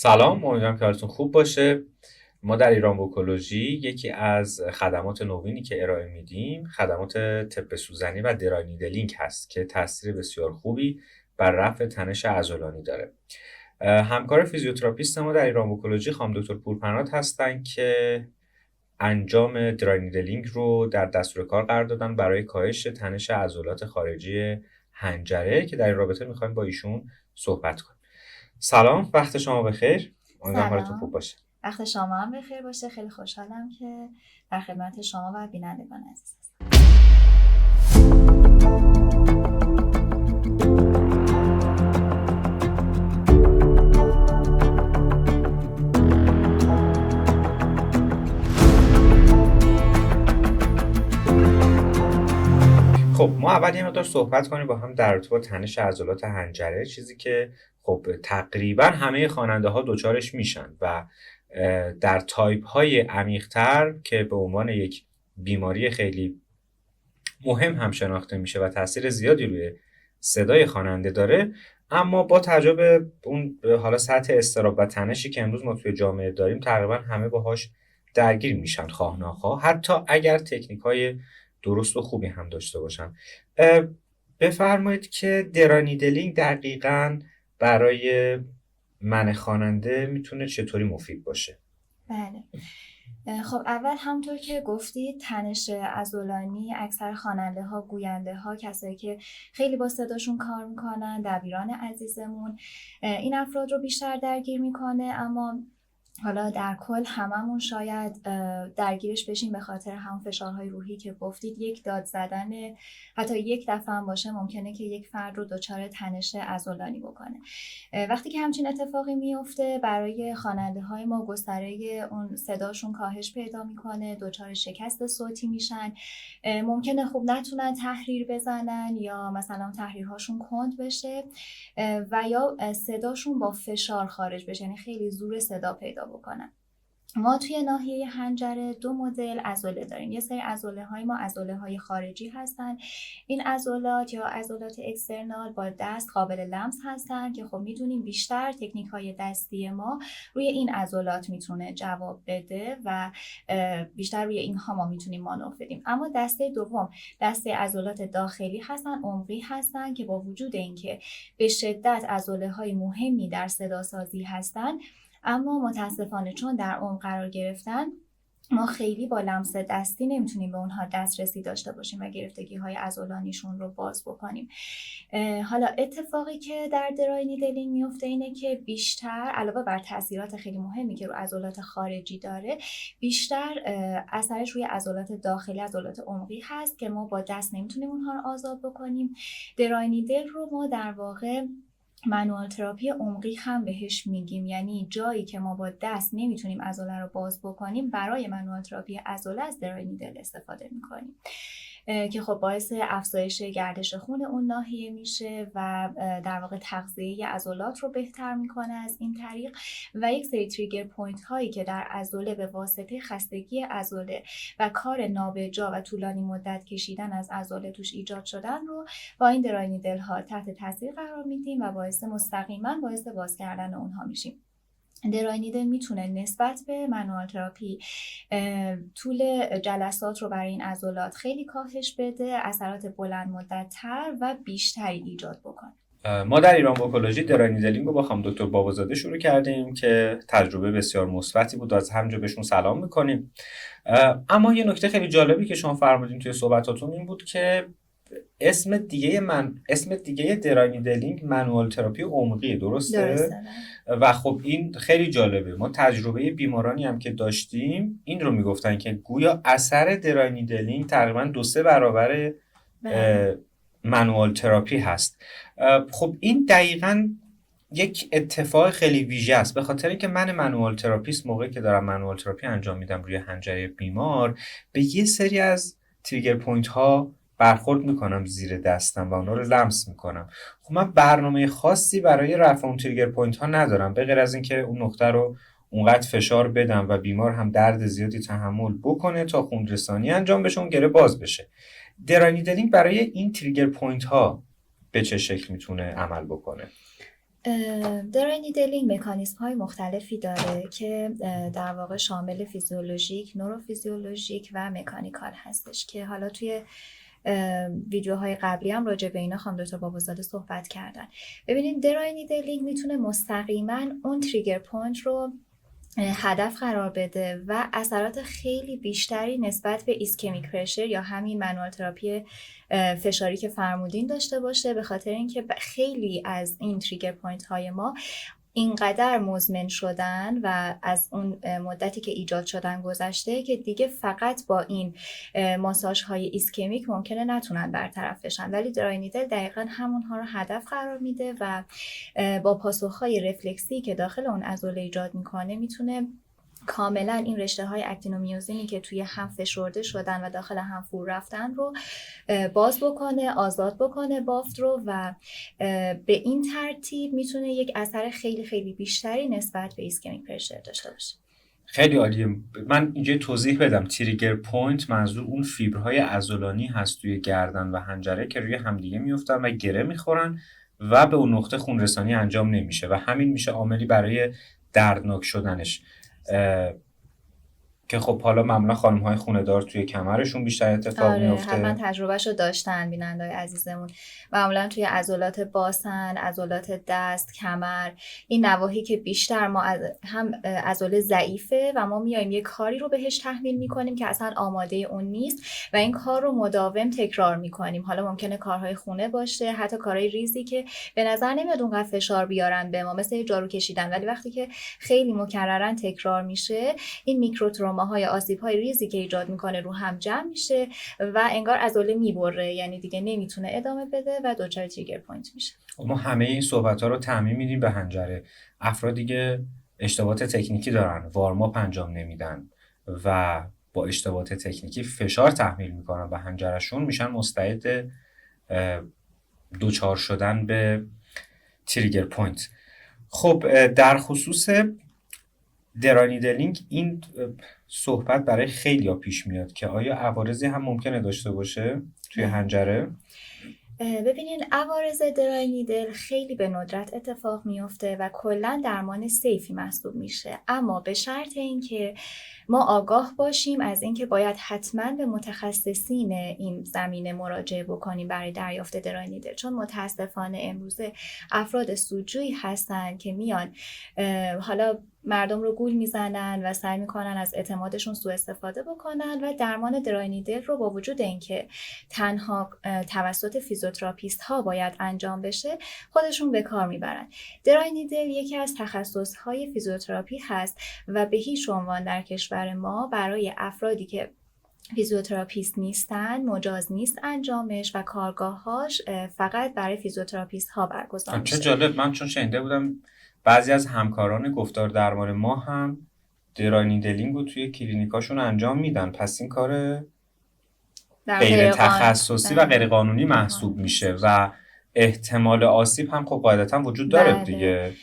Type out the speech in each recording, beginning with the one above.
سلام، امیدوارم که حالتون خوب باشه. ما در ایران بوکولوژی یکی از خدمات نوینی که ارائه میدیم خدمات طب سوزنی و درای نیدلینگ هست که تاثیر بسیار خوبی بر رفع تنش عضلانی داره. همکار فیزیوتراپیست ما در ایران بوکولوژی خانم دکتر پورپناه هستن که انجام درای نیدلینگ رو در دستور کار قرار دادن برای کاهش تنش عضلات خارجی حنجره که در این رابطه میخوایم با ایشون صحبت کنیم. سلام، وقت شما بخیر. امیدوارم حالتون خوب سلام، باشه. وقت شما هم بخیر باشه. خیلی خوشحالم که در خدمت شما و بینندگان عزیز هستم. خب ما اول یه مقدار صحبت کنیم با هم در رابطه با تنش عضلات حنجره، چیزی که خب تقریبا همه خواننده ها دچارش میشن و در تایپ های عمیق‌تر که به عنوان یک بیماری خیلی مهم هم شناخته میشه و تاثیر زیادی روی صدای خواننده داره، اما با توجه به اون حالا سطح اضطراب و تنشی که امروز ما توی جامعه داریم تقریبا همه باهاش درگیر میشن خواه ناخواه، حتی اگر تکنیک های درست و خوبی هم داشته باشن. بفرمایید که درانیدلینگ دقیقاً برای من خواننده میتونه چطوری مفید باشه؟ بله. خب اول همونطور که گفتید تنش عضلانی اکثر خواننده ها، گوینده ها، کسایی که خیلی با صداشون کار میکنن، دبیران عزیزمون، این افراد رو بیشتر درگیر میکنه. اما حالا در کل هممون شاید درگیرش بشیم به خاطر هم فشارهای روحی که گفتید. یک داد زدن حتی یک دفعه هم باشه ممکنه که یک فرد رو دچار تنش عضلانی بکنه. وقتی که همچین اتفاقی میفته برای خواننده های ما گستره اون صداشون کاهش پیدا میکنه، دچار شکست صوتی میشن، ممکنه خوب نتونن تحریر بزنن یا مثلا تحریرهاشون کند بشه و یا صداشون با فشار خارج بشه، یعنی خیلی زور صدا پیدا بکنن. ما توی ناحیه حنجره دو مدل عضله داریم. یه سری عضله های ما عضله های خارجی هستن. این عضلات یا عضلات اکسترنال با دست قابل لمس هستن که خب میدونیم بیشتر تکنیک های دستی ما روی این عضلات میتونه جواب بده و بیشتر روی اینها ما میتونیم مانور بدیم. اما دسته دوم دسته عضلات داخلی هستن، عمقی هستن که با وجود اینکه به شدت عضله های مهمی در صداسازی هستن، اما متاسفانه چون در عمق قرار گرفتن ما خیلی با لمس دستی نمیتونیم به اونها دسترسی داشته باشیم و گرفتگی های عضلانیشون رو باز بکنیم. حالا اتفاقی که در درای نیدلینگ میفته اینه که بیشتر علاوه بر تاثیرات خیلی مهمی که رو عضلات خارجی داره، بیشتر اثرش روی عضلات داخلی، عضلات عمقی هست که ما با دست نمیتونیم اونها رو آزاد بکنیم. درای نیدل رو ما در واقع منوال تراپی عمقی هم بهش میگیم، یعنی جایی که ما با دست نمیتونیم عضله رو باز بکنیم برای منوال تراپی عضله از درای نیدل استفاده میکنیم که خب باعث افزایش گردش خون اون ناحیه میشه و در واقع تغذیه عضلات رو بهتر میکنه از این طریق. و یک سری تریگر پوینت هایی که در عضله به واسطه خستگی عضله و کار نابجا و طولانی مدت کشیدن از عضله توش ایجاد شدن رو با این درای نیدل ها تحت تاثیر قرار میدیم و مستقیما باعث باز کردن اونها میشیم. درای نیدل میتونه نسبت به منوال تراپی طول جلسات رو برای این عضلات خیلی کاهش بده، اثرات بلند مدت تر و بیشتری ایجاد بکنه. ما در ایران بوکولوژی درای نیدلینگ رو با خانم دکتر بابازاده شروع کردیم که تجربه بسیار مثبتی بود، از همینجا بهشون سلام میکنیم. اما یه نکته خیلی جالبی که شما فرمودین توی صحبتاتون این بود که اسم دیگه درای نیدلینگ منوال تراپی عمقی، درسته؟ و خب این خیلی جالبه. ما تجربه بیمارانی هم که داشتیم این رو میگفتن که گویا اثر درای نیدلینگ تقریبا 2-3 برابر منوال تراپی هست. خب این دقیقاً یک اتفاق خیلی ویژه است، به خاطر اینکه من منوال تراپیست موقعی که دارم منوال تراپی انجام میدم روی حنجره بیمار به یه سری از تریگر پوینت ها برخورد میکنم زیر دستم و اونا رو لمس میکنم. خب من برنامه خاصی برای رفع اون تریگر پوینت ها ندارم به غیر از اینکه اون نقطه رو اونقدر فشار بدم و بیمار هم درد زیادی تحمل بکنه تا خون رسانی انجام بشه، اون گره باز بشه. درای نیدلینگ برای این تریگر پوینت ها به چه شکل میتونه عمل بکنه؟ درای نیدلینگ مکانیزم های مختلفی داره که در واقع شامل فیزیولوژیک، نوروفیزیولوژیک و مکانیکال هستش که حالا توی ویدیوهای قبلی هم راجع به اینا خانم دکتر بابازاده صحبت کردن. ببینید درای نیدلینگ میتونه مستقیما اون تریگر پوینت رو هدف قرار بده و اثرات خیلی بیشتری نسبت به ایسکمیک پرشر یا همین منوال تراپی فشاری که فرمودین داشته باشه، به خاطر اینکه خیلی از این تریگر پوینت های ما اینقدر مزمن شدن و از اون مدتی که ایجاد شدن گذشته که دیگه فقط با این ماساژ های ایسکمیک ممکنه نتونن برطرف بشن، ولی درای نیدل دقیقاً همونها رو هدف قرار میده و با پاسخهای رفلکسی که داخل اون عضله ایجاد میکنه میتونه کاملا این رشته های اکتینومیوزینی که توی هم فشرده شدن و داخل هم فرو رفتن رو باز بکنه، آزاد بکنه بافت رو و به این ترتیب میتونه یک اثر خیلی خیلی بیشتری نسبت به ایسکمیک پرشر داشته باشه. خیلی عالیه. من اینجا توضیح بدم. تریگر پوینت منظور اون فیبرهای عضلانی هست توی گردن و حنجره که روی همدیگه میافتن و گره میخورن و به اون نقطه خون رسانی انجام نمیشه و همین میشه عاملی برای دردناک شدنش که خب حالا معمولا خانم‌های خونه‌دار توی کمرشون بیشتر اتفاق میفته. حتما تجربهشو داشتن بیننده‌های عزیزمون. معمولا توی عضلات باسن، عضلات دست، کمر، این نواحی که بیشتر ما هم عضله ضعیفه و ما میایم یه کاری رو بهش تحمیل میکنیم که اصلا آماده اون نیست و این کار رو مداوم تکرار میکنیم. حالا ممکنه کارهای خونه باشه، حتی کارهای ریزی که به نظر نمیاد اونقدر فشار بیارن به ما، مثل جارو کشیدن، ولی وقتی که خیلی مکررن تکرار میشه این میکروتروماهای آسیب‌های ریزی که ایجاد میکنه رو هم جمع میشه و انگار عضله میبره، یعنی دیگه نمیتونه ادامه بده و دچار تریگر پوینت میشه. ما همه این صحبت‌ها رو تعمیم میدیم به حنجره. افراد دیگه اشتباهات تکنیکی دارن، وارماپ انجام نمیدن و با اشتباهات تکنیکی فشار تحمیل میکنن و حنجرهشون میشن مستعد دوچار شدن به تریگر پوینت. خب در خصوص درای نیدلینگ این صحبت برای خیلیا پیش میاد که آیا عوارضی هم ممکنه داشته باشه توی حنجره؟ ببینین عوارض درای نیدل خیلی به ندرت اتفاق میفته و کلا درمان سیفی محسوب میشه، اما به شرط اینکه ما آگاه باشیم از اینکه باید حتما به متخصصین این زمینه مراجعه بکنیم برای دریافت درای نیدل، چون متاسفانه امروزه افراد سودجویی هستن که میان حالا مردم رو گول میزنن و سعی میکنن از اعتمادشون سوء استفاده بکنن و درمان درای نیدل رو با وجود اینکه تنها توسط فیزیوتراپیست ها باید انجام بشه خودشون به کار میبرن. درای نیدل یکی از تخصص های فیزیوتراپی هست و به هیچ عنوان در کشور ما برای افرادی که فیزیوتراپیست نیستن مجاز نیست انجامش و کارگاه‌هاش فقط برای فیزیوتراپیست ها برگزار میشه. چه جالب. من چون شنیده بودم بعضی از همکاران گفتار درمان ما هم درای نیدلینگ رو توی کلینیکاشون انجام میدن، پس این کار غیر تخصصی و غیر قانونی محسوب میشه و احتمال آسیب هم خب قاعدتا وجود داره دیگه.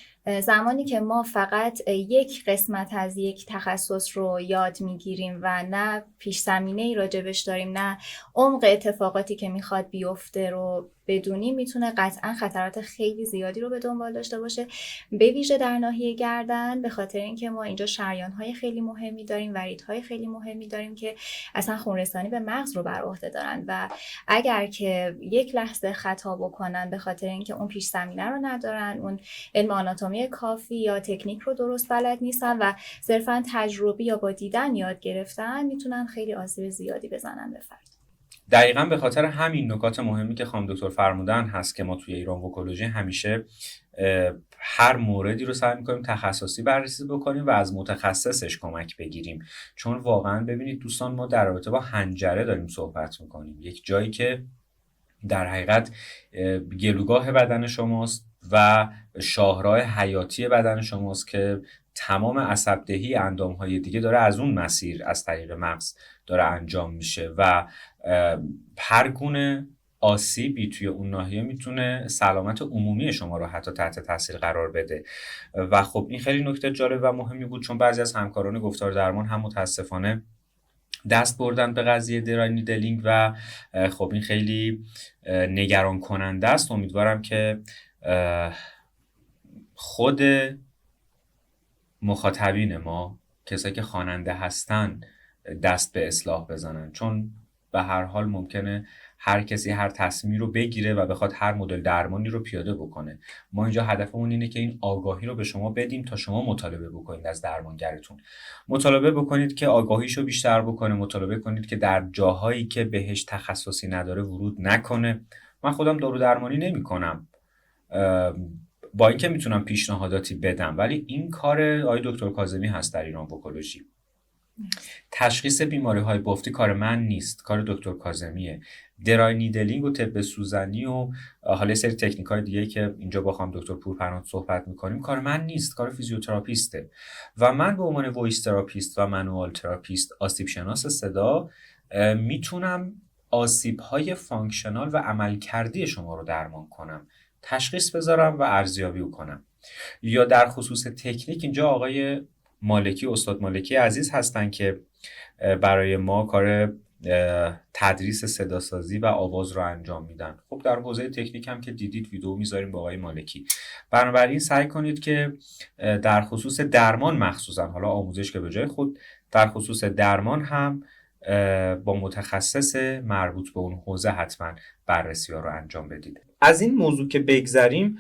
زمانی که ما فقط یک قسمت از یک تخصص رو یاد میگیریم و نه پیش زمینه ای راجبش داریم، نه عمق اتفاقاتی که میخواد بیفته رو بدونیم، میتونه قطعا خطرات خیلی زیادی رو به دنبال داشته باشه، به ویژه در ناحیه گردن، به خاطر اینکه ما اینجا شریان‌های خیلی مهمی داریم، وریدهای خیلی مهمی داریم که اصلا خونرسانی به مغز رو بر عهده دارن و اگر که یک لحظه خطا بکنن به خاطر اینکه اون پیش زمینه رو ندارن، اون علم آناتومی کافی یا تکنیک رو درست بلد نیستن و صرفا تجربی یا با دیدن یاد گرفتن، میتونن خیلی آسیب زیادی بزنن به فرد. دقیقاً به خاطر همین نکات مهمی که خانم دکتر فرمودن هست که ما توی ایران وکولوژی همیشه هر موردی رو سعی می‌کنیم تخصصی بررسی بکنیم و از متخصصش کمک بگیریم، چون واقعاً ببینید دوستان ما در رابطه با حنجره داریم صحبت می‌کنیم، یک جایی که در حقیقت گلوگاه بدن شماست و شاهراه حیاتی بدن شماست که تمام عصبدهی اندام‌های دیگه داره از اون مسیر از طریق مغز داره انجام میشه و هر گونه آسیبی توی اون ناحیه میتونه سلامت عمومی شما رو حتی تحت تاثیر قرار بده و خب این خیلی نکته جالب و مهمی بود، چون بعضی از همکاران گفتار درمان هم متاسفانه دست بردن به قضیه درای نیدلینگ و خب این خیلی نگران کننده است. امیدوارم که خود مخاطبین ما، کسایی که خواننده هستن، دست به اصلاح بزنن، چون به هر حال ممکنه هر کسی هر تصمیمی رو بگیره و بخواد هر مدل درمانی رو پیاده بکنه. ما اینجا هدفمون اینه که این آگاهی رو به شما بدیم تا شما مطالبه بکنید از درمانگرتون. مطالبه بکنید که آگاهیشو بیشتر بکنه، مطالبه کنید که در جاهایی که بهش تخصصی نداره ورود نکنه. من خودم دارو درمانی نمی‌کنم، با اینکه میتونم پیشنهاداتی بدم، ولی این کار آقای دکتر کاظمی هست در ایران وکولوژی. تشخیص بیماری های بافتی کار من نیست، کار دکتر کاظمیه. درای نیدلینگ و طب سوزنی و حالا سری تکنیک های دیگه که اینجا با خانم دکتر پورپناه صحبت میکنیم کار من نیست، کار فیزیوتراپیسته. و من به عنوان وایس تراپیست و منوال تراپیست، آسیب شناس صدا، میتونم آسیب های فانکشنال و عملکردی شما رو درمان کنم، تشخیص بذارم و ارزیابی کنم. یا در خصوص تکنیک اینجا آقای مالکی، استاد مالکی عزیز هستن که برای ما کار تدریس صداسازی و آواز رو انجام میدن. خب در حوزه تکنیک هم که دیدید ویدیو میذاریم با آقای مالکی. بنابراین سعی کنید که در خصوص درمان مخصوصا، حالا آموزش که به جای خود، در خصوص درمان هم با متخصص مربوط به اون حوزه حتما بررسی ها رو انجام بدید. از این موضوع که بگذریم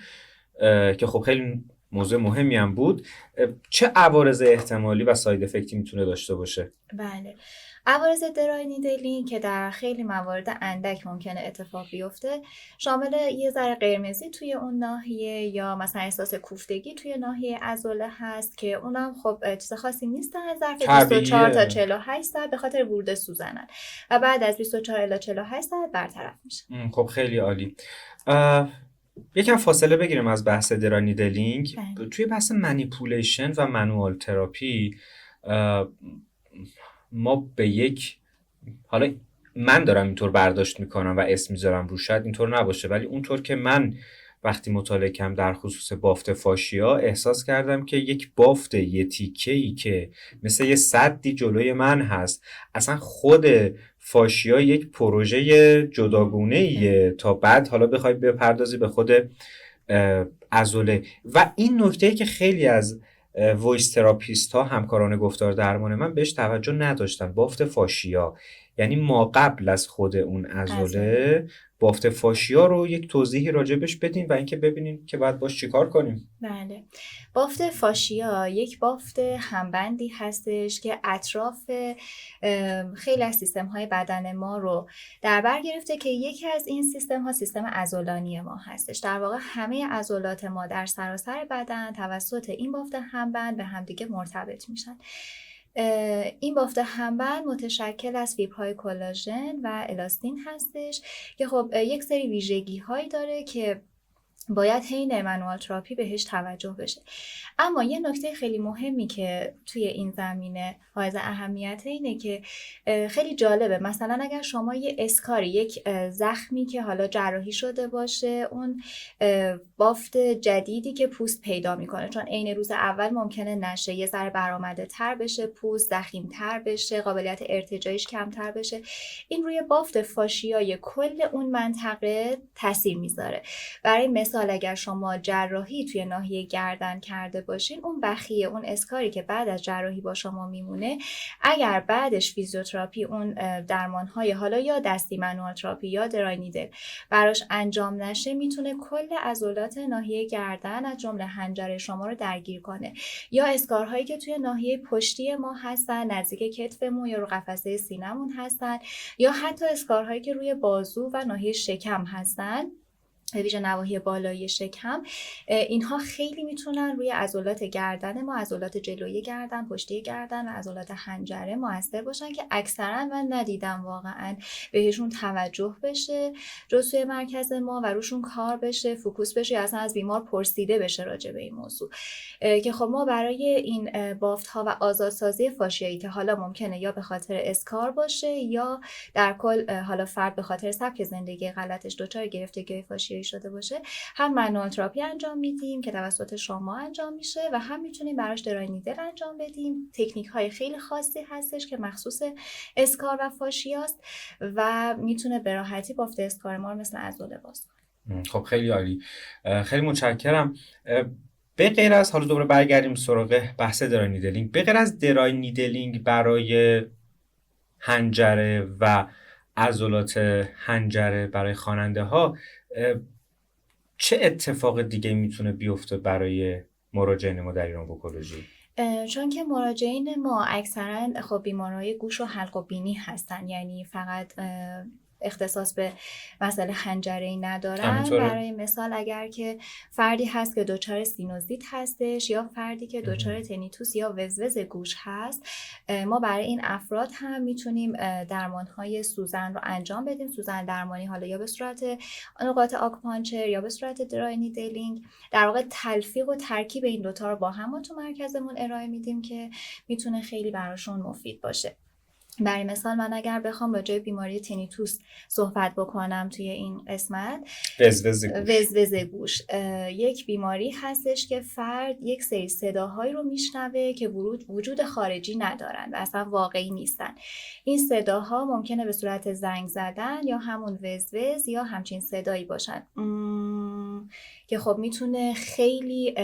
که خب خیلی موضوع مهمی هم بود، چه عوارض احتمالی و ساید افکتی میتونه داشته باشه؟ بله، عوارض درای نیدلینگ که در خیلی موارد اندک ممکنه اتفاق بیفته شامل یه ذره قرمزی توی اون ناحیه یا مثلا احساس کوفتگی توی ناحیه عضله هست که اونم خب چیز خاصی نیست، از ظرف 24 تا 48 ساعت به خاطر ورود سوزنن و بعد از 24 الی 48 ساعت برطرف میشه. خب خیلی عالی. یکم فاصله بگیریم از بحث درای نیدلینگ. توی بحث منیپولیشن و منوال تراپی ما به یک، حالا من دارم اینطور برداشت میکنم و اسم میذارم رو، شاید اینطور نباشه، ولی اونطور که من وقتی مطالعه کردم در خصوص بافت فاشیا احساس کردم که یک بافت، یه تیکه‌ای که مثل یه سدی جلوی من هست، اصلا خود فاشیا یک پروژه جداگونه‌ایه تا بعد حالا بخوای بپردازی به خود عضله. و این نکته‌ای که خیلی از وایس تراپیست ها، همکاران گفتار درمان من بهش توجه نداشتن، بافت فاشیا، یعنی ما قبل از خود اون عضله بافت فاشیا رو یک توضیحی راجبش بدین و اینکه ببینیم که باید باش چیکار کنیم. بله، بافت فاشیا یک بافت همبندی هستش که اطراف خیلی از سیستم های بدن ما رو در بر گرفته که یکی از این سیستم ها سیستم عضلانی ما هستش. در واقع همه عضلات ما در سراسر بدن توسط این بافت همبند به همدیگه مرتبط میشن. این بافت همبند متشکل از فیبرهای کلاژن و الاستین هستش که خب یک سری ویژگی هایی داره که باید حین منوال تراپی بهش توجه بشه. اما یه نکته خیلی مهمی که توی این زمینه حائز اهمیت اینه که خیلی جالبه، مثلا اگر شما یه اسکاری، یک زخمی که حالا جراحی شده باشه، اون بافت جدیدی که پوست پیدا میکنه، چون عین روز اول ممکنه نشه، یه ذره برآمده تر بشه، پوست ضخیم تر بشه، قابلیت ارتجاعیش کمتر بشه، این روی بافت فاشیای کل اون منطقه تاثیر میذاره. برای مثال اگر شما جراحی توی ناحیه گردن کرده باشین، اون بخیه، اون اسکاری که بعد از جراحی با شما میمونه، اگر بعدش فیزیوتراپی، اون درمانهای حالا یا دستی منوال تراپی یا درای نیدل براش انجام نشه، میتونه کل عضلات ناحیه گردن از جمله حنجره شما رو درگیر کنه. یا اسکارهایی که توی ناحیه پشتی ما هستن، نزدیک کتفمون یا رو قفسه سینمون هستن، یا حتی اسکارهایی که روی بازو و ناحیه شکم هستن، ویژه نواحی بالایی شکم، اینها خیلی میتونن روی عضلات گردن ما، عضلات جلویی گردن، پشتی گردن و عضلات حنجره موثر باشن که اکثرا من ندیدم واقعا بهشون توجه بشه جز توی مرکز ما و روشون کار بشه، فوکوس بشه، یا اصلا از بیمار پرسیده بشه راجع به این موضوع. که خب ما برای این بافت ها و آزادسازی فاشیایی که حالا ممکنه یا به خاطر اسکار باشه یا در کل حالا فرد به خاطر سبک زندگی غلطش دچار گرفتگی فاشیایی شده باشه، هم منوال تراپی انجام میدیم که توسط شما انجام میشه و هم میتونیم براش درای نیدل انجام بدیم. تکنیک های خیلی خاصی هستش که مخصوص اسکار و فاشیاست و میتونه به راحتی بافت اسکار ما رو مثل عضله باز کنه. خب خیلی عالی، خیلی متشکرم. به غیر از، حالا دوباره برگردیم سراغ بحث درای نیدلینگ، به غیر از درای نیدلینگ برای حنجره و عضلات حنجره برای خواننده ها، چه اتفاق دیگه میتونه بیفته برای مراجعین ما در ایران وکولوژی؟ چون که مراجعین ما اکثرا خب بیمارای گوش و حلق و بینی هستن، یعنی فقط اختصاص به مسئله حنجره‌ای ندارن. همینطوره. برای مثال اگر که فردی هست که دچار سینوزیت هستش یا فردی که دچار تنیتوس یا وزوز گوش هست، ما برای این افراد هم میتونیم درمانهای سوزن رو انجام بدیم. سوزن درمانی حالا یا به صورت نقاط آکوپانچر یا به صورت درای نیدلینگ، در واقع تلفیق و ترکیب این دوتا رو با هم ما تو مرکزمون ارائه میدیم که میتونه خیلی براشون مفید باشه. برای مثال من اگر بخوام راجع به بیماری تنیتوس صحبت بکنم توی این قسمت، وزوز گوش یک بیماری هستش که فرد یک سری صداهایی رو میشنوه که وجود خارجی ندارن و اصلا واقعی نیستن. این صداها ممکنه به صورت زنگ زدن یا همون وزوز یا همچین صدایی باشن که خب میتونه خیلی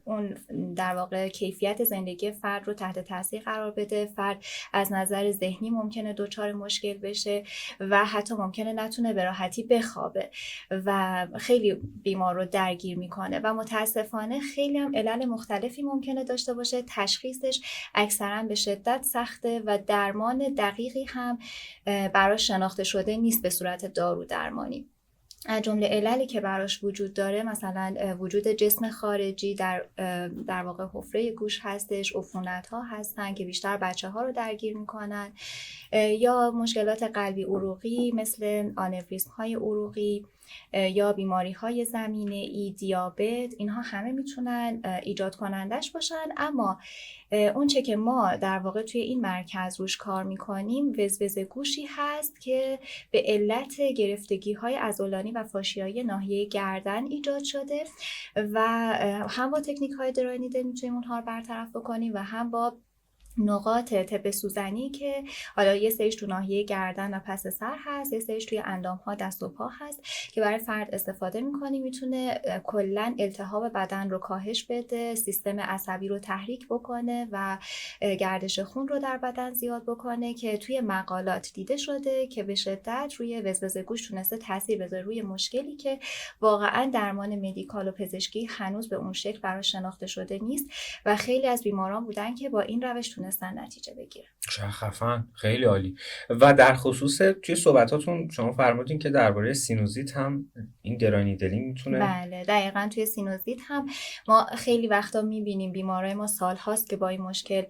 اون در واقع کیفیت زندگی فرد رو تحت تاثیر قرار بده. فرد از نظر ذهنی ممکنه دچار مشکل بشه و حتی ممکنه نتونه به راحتی بخوابه و خیلی بیمار رو درگیر میکنه و متاسفانه خیلی هم علل مختلفی ممکنه داشته باشه. تشخیصش اکثرا به شدت سخته و درمان دقیقی هم براش شناخته شده نیست به صورت دارو درمانی. از جمله عللی که براش وجود داره مثلا وجود جسم خارجی در واقع حفره گوش هستش، عفونت‌ها هستن که بیشتر بچه‌ها رو درگیر میکنن، یا مشکلات قلبی عروقی مثل آنوریسم‌های عروقی یا بیماری‌های زمینه‌ای، دیابت، اینها همه میتونن ایجاد کنندش باشن. اما اون چه که ما در واقع توی این مرکز روش کار میکنیم وزوز گوشی هست که به علت گرفتگی‌های عضلانی و فاشیایی ناحیه گردن ایجاد شده و هم با تکنیک‌های درای نیدل میتونیم اونها رو برطرف بکنیم و هم با نقاط تب سوزنی که حالا یه سریش تو ناحیه گردن و پس سر هست، یه سریش توی اندام‌ها، دست و پا هست که برای فرد استفاده می‌کنیم. میتونه کلاً التهاب بدن رو کاهش بده، سیستم عصبی رو تحریک بکنه و گردش خون رو در بدن زیاد بکنه که توی مقالات دیده شده که به شدت روی وزوز گوش تونسته تاثیر بذاره روی مشکلی که واقعاً درمان مدیکال و پزشکی هنوز به اون شکل براش شناخته شده نیست و خیلی از بیماران بودن که با این روش تونستن نتیجه بگیرن. چه خفن، خیلی عالی. و در خصوص توی صحبتاتون شما فرمودین که درباره سینوزیت هم این درای نیدلینگ میتونه. بله دقیقاً توی سینوزیت هم ما خیلی وقتا میبینیم بیمارای ما سال هاست که با این مشکل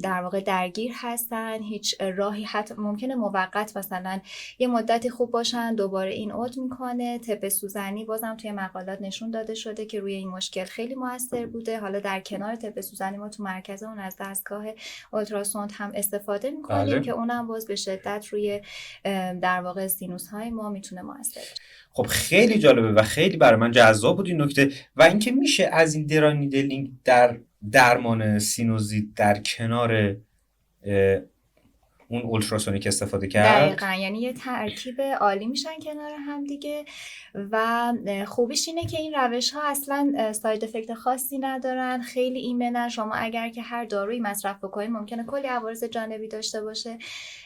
در واقع درگیر هستن. هیچ راهی حتی ممکنه موقت مثلا یه مدتی خوب باشن دوباره این عود میکنه. تب سوزنی بازم توی مقالات نشون داده شده که روی این مشکل خیلی موثر بوده. حالا در کنار تب سوزنی ما تو مرکزمون از دستگاه اولتراسوند هم استفاده میکنیم بله. که اونم باز به شدت روی در واقع سینوس های ما میتونه موثر باشه. خب خیلی جالبه و خیلی برای من جذاب بود این نکته و اینکه میشه از این درای نیدلینگ در درمان سینوزیت در کنار اون اولتراسونیک استفاده کرد. دقیقاً، یعنی یه ترکیب عالی میشن کنار هم دیگه و خوبیش اینه که این روش ها اصلا ساید افکت خاصی ندارن، خیلی ایمنن. شما اگر که هر دارویی مصرف بکنید ممکنه کلی عوارض جانبی داشته باشه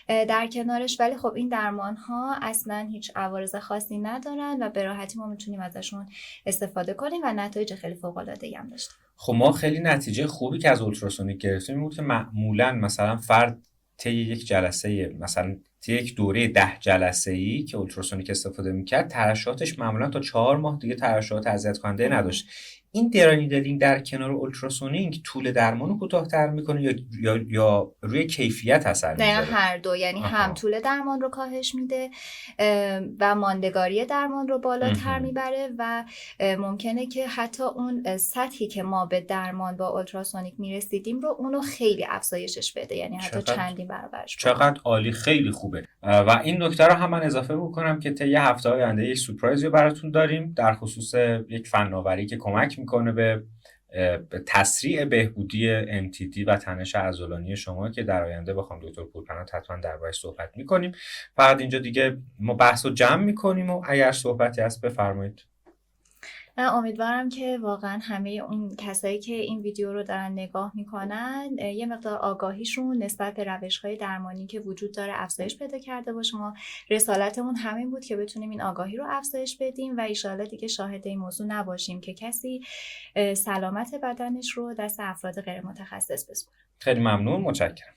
در کنارش، ولی خب این درمان ها اصلا هیچ عوارض خاصی ندارن و به راحتی ما میتونیم ازشون استفاده کنیم و نتایج خیلی فوق العاده ای هم داشتیم. خب ما خیلی نتیجه خوبی که از اولتراسونیک گرفتیم بود که معمولا مثلا فرد طی یک جلسه، مثلا طی یک دوره 10 جلسه‌ای که اولتراسونیک استفاده می‌کرد ترشحاتش معمولا تا 4 ماه دیگه ترشحات اذیت کننده نداشت. این درای نیدلینگ در کنار اولتراسونیک طول درمان رو کوتاه‌تر میکنه یا روی کیفیت اثر میذاره؟ نه هر دو، یعنی هم طول درمان رو کاهش میده و ماندگاری درمان رو بالاتر میبره و ممکنه که حتی اون سطحی که ما به درمان با اولتراسونیک میرسیدیم رو اونو خیلی افزایشش بده، یعنی حتی چندین برابرش. چقدر عالی، خیلی خوبه. و این نکته رو هم من اضافه بکنم که طی هفته‌های آینده یک سورپرایزی براتون داریم در خصوص یک فناوری که کمک میکنه به تسریع بهبودی MTD و تنش عضلانی شما که در آینده بخوام دکتر پورپناه حتما دربارش صحبت میکنیم. فقط اینجا دیگه ما بحث رو جمع میکنیم و اگر صحبتی هست بفرمایید. من امیدوارم که واقعا همه اون کسایی که این ویدیو رو دارن نگاه میکنن یه مقدار آگاهیشون نسبت به روش‌های درمانی که وجود داره افزایش پیدا کرده باشه. ما رسالتمون همین بود که بتونیم این آگاهی رو افزایش بدیم و ایشالا دیگه شاهد این موضوع نباشیم که کسی سلامت بدنش رو دست افراد غیر متخصص بسپاره. خیلی ممنون، متشکرم.